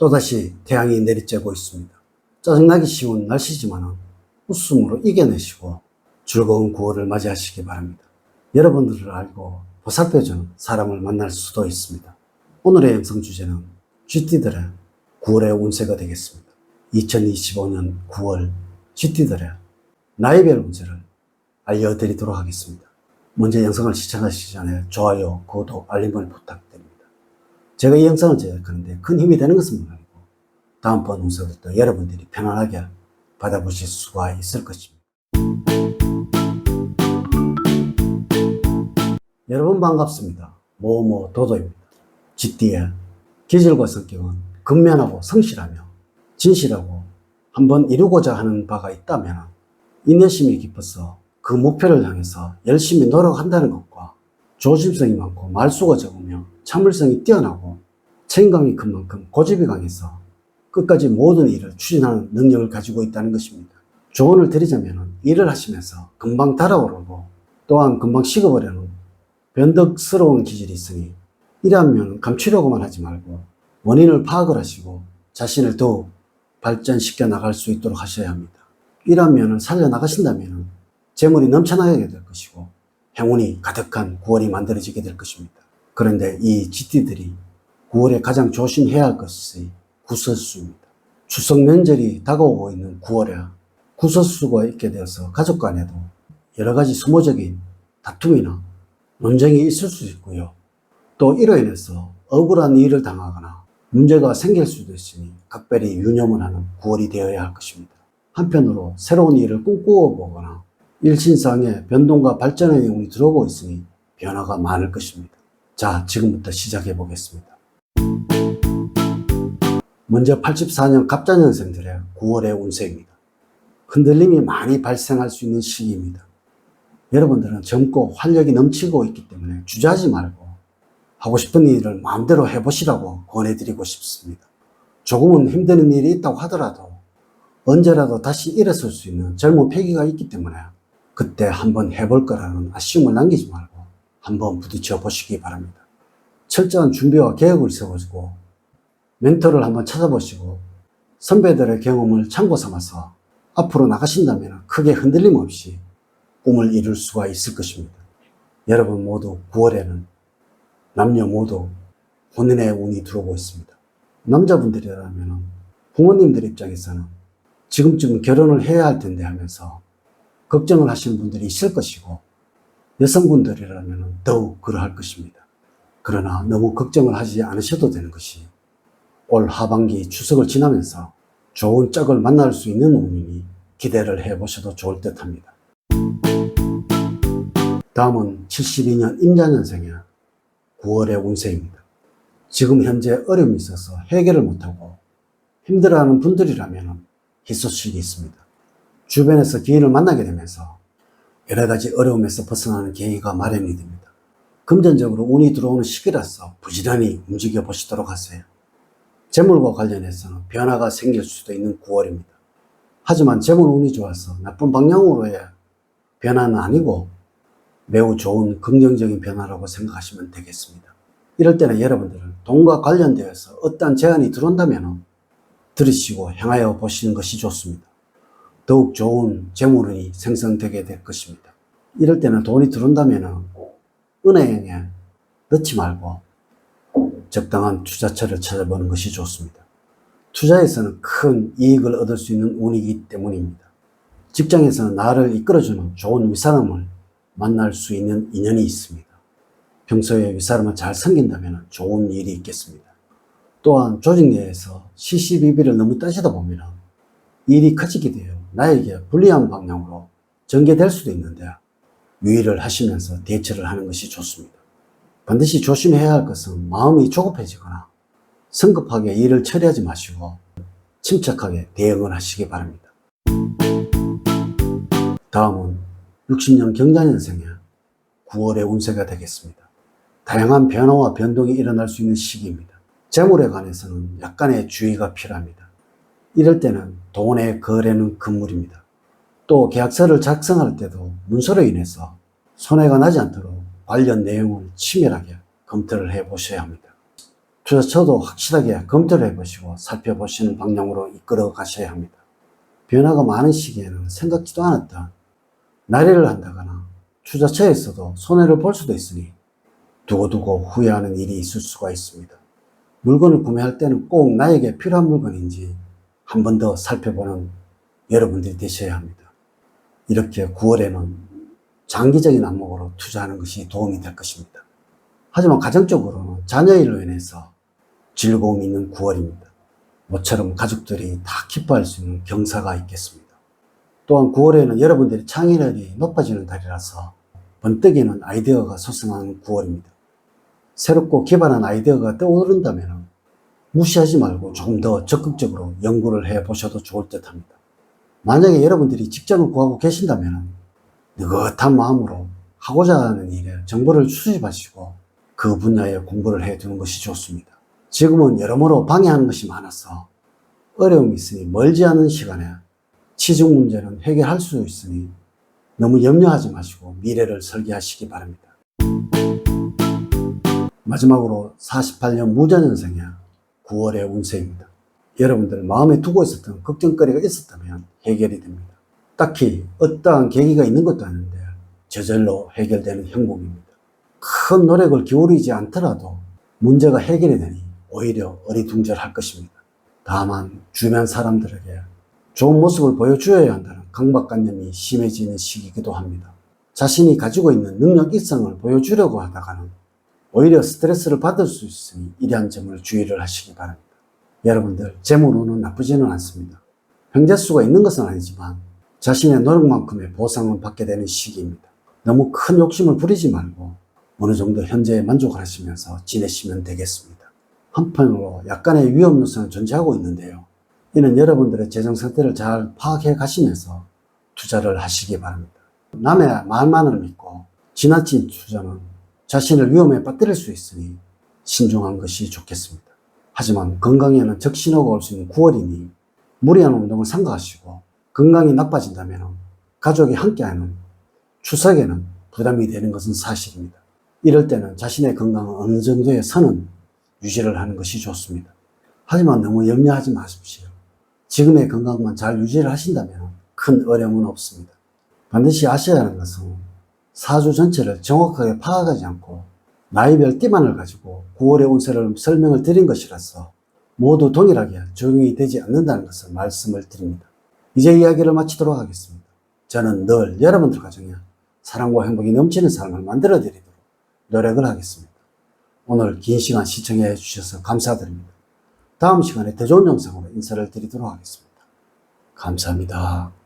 또다시 태양이 내리쬐고 있습니다. 짜증나기 쉬운 날씨지만 웃음으로 이겨내시고 즐거운 9월을 맞이하시기 바랍니다. 여러분들을 알고 보살펴주는 사람을 만날 수도 있습니다. 오늘의 영상 주제는 쥐띠들의 9월의 운세가 되겠습니다. 2025년 9월 쥐띠들의 나이별 운세를 알려드리도록 하겠습니다. 먼저 영상을 시청하시기 전에 좋아요, 구독, 알림을 부탁드립니다. 제가 이 영상을 제작하는데 큰 힘이 되는 것은 물론이고 다음번 운세부터 여러분들이 편안하게 받아보실 수가 있을 것입니다. 여러분 반갑습니다. 도도입니다. 쥐띠의 기질과 성격은 근면하고 성실하며 진실하고 한번 이루고자 하는 바가 있다면 인내심이 깊어서 그 목표를 향해서 열심히 노력한다는 것과 조심성이 많고 말수가 적으며 참을성이 뛰어나고 책임감이 큰 만큼 고집이 강해서 끝까지 모든 일을 추진하는 능력을 가지고 있다는 것입니다. 조언을 드리자면 일을 하시면서 금방 달아오르고 또한 금방 식어버리는 변덕스러운 기질이 있으니 일하면 감추려고만 하지 말고 원인을 파악을 하시고 자신을 더욱 발전시켜 나갈 수 있도록 하셔야 합니다. 일하면 살려나가신다면 재물이 넘쳐나게 될 것이고 행운이 가득한 9월이 만들어지게 될 것입니다. 그런데 이 쥐띠들이 9월에 가장 조심해야 할 것이 구설수입니다. 추석 명절이 다가오고 있는 9월에 구설수가 있게 되어서 가족 간에도 여러 가지 소모적인 다툼이나 논쟁이 있을 수 있고요. 또 이로 인해서 억울한 일을 당하거나 문제가 생길 수도 있으니 각별히 유념을 하는 9월이 되어야 할 것입니다. 한편으로 새로운 일을 꿈꾸어 보거나 일신상의 변동과 발전의 영웅이 들어오고 있으니 변화가 많을 것입니다. 자, 지금부터 시작해 보겠습니다. 먼저 84년 갑자년생들의 9월의 운세입니다. 흔들림이 많이 발생할 수 있는 시기입니다. 여러분들은 젊고 활력이 넘치고 있기 때문에 주저하지 말고 하고 싶은 일을 마음대로 해보시라고 권해드리고 싶습니다. 조금은 힘드는 일이 있다고 하더라도 언제라도 다시 일어설 수 있는 젊은 패기가 있기 때문에 그때 한번 해볼 거라는 아쉬움을 남기지 말고 한번 부딪혀 보시기 바랍니다. 철저한 준비와 계획을 세워주고 멘토를 한번 찾아보시고 선배들의 경험을 참고 삼아서 앞으로 나가신다면 크게 흔들림 없이 꿈을 이룰 수가 있을 것입니다. 여러분 모두 9월에는 남녀 모두 혼인의 운이 들어오고 있습니다. 남자분들이라면 부모님들 입장에서는 지금쯤 결혼을 해야 할 텐데 하면서 걱정을 하시는 분들이 있을 것이고 여성분들이라면 더욱 그러할 것입니다. 그러나 너무 걱정을 하지 않으셔도 되는 것이 올 하반기 추석을 지나면서 좋은 짝을 만날 수 있는 운이니 기대를 해보셔도 좋을 듯 합니다. 다음은 72년 임자년생의 9월의 운세입니다. 지금 현재 어려움이 있어서 해결을 못하고 힘들어하는 분들이라면 희소식이 있습니다. 주변에서 기회를 만나게 되면서 여러 가지 어려움에서 벗어나는 계기가 마련이 됩니다. 금전적으로 운이 들어오는 시기라서 부지런히 움직여 보시도록 하세요. 재물과 관련해서는 변화가 생길 수도 있는 9월입니다. 하지만 재물 운이 좋아서 나쁜 방향으로의 변화는 아니고 매우 좋은 긍정적인 변화라고 생각하시면 되겠습니다. 이럴 때는 여러분들은 돈과 관련되어서 어떠한 제안이 들어온다면 들으시고 행하여 보시는 것이 좋습니다. 더욱 좋은 재물운이 생성되게 될 것입니다. 이럴 때는 돈이 들어온다면 은행에 넣지 말고 적당한 투자처를 찾아보는 것이 좋습니다. 투자에서는 큰 이익을 얻을 수 있는 운이기 때문입니다. 직장에서는 나를 이끌어주는 좋은 윗사람을 만날 수 있는 인연이 있습니다. 평소에 윗사람을 잘 섬긴다면 좋은 일이 있겠습니다. 또한 조직 내에서 시시비비를 너무 따지다 보면 일이 커지게 되어 나에게 불리한 방향으로 전개될 수도 있는데 유의를 하시면서 대처를 하는 것이 좋습니다. 반드시 조심해야 할 것은 마음이 조급해지거나 성급하게 일을 처리하지 마시고 침착하게 대응을 하시기 바랍니다. 다음은 60년 경자년생의 9월의 운세가 되겠습니다. 다양한 변화와 변동이 일어날 수 있는 시기입니다. 재물에 관해서는 약간의 주의가 필요합니다. 이럴 때는 돈의 거래는 금물입니다. 또 계약서를 작성할 때도 문서로 인해서 손해가 나지 않도록 관련 내용을 치밀하게 검토를 해 보셔야 합니다. 투자처도 확실하게 검토를 해보시고 살펴보시는 방향으로 이끌어 가셔야 합니다. 변화가 많은 시기에는 생각지도 않았던 날일을 한다거나 투자처에서도 손해를 볼 수도 있으니 두고두고 후회하는 일이 있을 수가 있습니다. 물건을 구매할 때는 꼭 나에게 필요한 물건인지 한 번 더 살펴보는 여러분들이 되셔야 합니다. 이렇게 9월에는 장기적인 안목으로 투자하는 것이 도움이 될 것입니다. 하지만 가정적으로는 자녀 일로 인해서 즐거움이 있는 9월입니다. 모처럼 가족들이 다 기뻐할 수 있는 경사가 있겠습니다. 또한 9월에는 여러분들이 창의력이 높아지는 달이라서 번뜩이는 아이디어가 솟아나는 9월입니다. 새롭고 기발한 아이디어가 떠오른다면 무시하지 말고 조금 더 적극적으로 연구를 해보셔도 좋을 듯 합니다. 만약에 여러분들이 직장을 구하고 계신다면 느긋한 마음으로 하고자 하는 일에 정보를 수집하시고 그 분야에 공부를 해두는 것이 좋습니다. 지금은 여러모로 방해하는 것이 많아서 어려움이 있으니 멀지 않은 시간에 치중 문제는 해결할 수 있으니 너무 염려하지 마시고 미래를 설계하시기 바랍니다. 마지막으로 48년 무전년생의 9월의 운세입니다. 여러분들 마음에 두고 있었던 걱정거리가 있었다면 해결이 됩니다. 딱히 어떠한 계기가 있는 것도 아닌데 저절로 해결되는 형국입니다. 큰 노력을 기울이지 않더라도 문제가 해결이 되니 오히려 어리둥절할 것입니다. 다만 주변 사람들에게 좋은 모습을 보여주어야 한다는 강박관념이 심해지는 시기이기도 합니다. 자신이 가지고 있는 능력 일상을 보여주려고 하다가는 오히려 스트레스를 받을 수 있으니 이러한 점을 주의를 하시기 바랍니다. 여러분들 재물운은 나쁘지는 않습니다. 형제수가 있는 것은 아니지만 자신의 노력만큼의 보상을 받게 되는 시기입니다. 너무 큰 욕심을 부리지 말고 어느 정도 현재에 만족을 하시면서 지내시면 되겠습니다. 한편으로 약간의 위험 요소는 존재하고 있는데요. 이는 여러분들의 재정 상태를 잘 파악해 가시면서 투자를 하시기 바랍니다. 남의 말만을 믿고 지나친 투자는 자신을 위험에 빠뜨릴 수 있으니 신중한 것이 좋겠습니다. 하지만 건강에는 적신호가 올 수 있는 9월이니 무리한 운동을 삼가하시고 건강이 나빠진다면 가족이 함께하는 추석에는 부담이 되는 것은 사실입니다. 이럴 때는 자신의 건강은 어느 정도의 선은 유지를 하는 것이 좋습니다. 하지만 너무 염려하지 마십시오. 지금의 건강만 잘 유지를 하신다면 큰 어려움은 없습니다. 반드시 아셔야 하는 것은 사주 전체를 정확하게 파악하지 않고 나이별 띠만을 가지고 9월의 운세를 설명을 드린 것이라서 모두 동일하게 적용이 되지 않는다는 것을 말씀을 드립니다. 이제 이야기를 마치도록 하겠습니다. 저는 늘 여러분들 가정에 사랑과 행복이 넘치는 삶을 만들어 드리도록 노력을 하겠습니다. 오늘 긴 시간 시청해 주셔서 감사드립니다. 다음 시간에 더 좋은 영상으로 인사를 드리도록 하겠습니다. 감사합니다.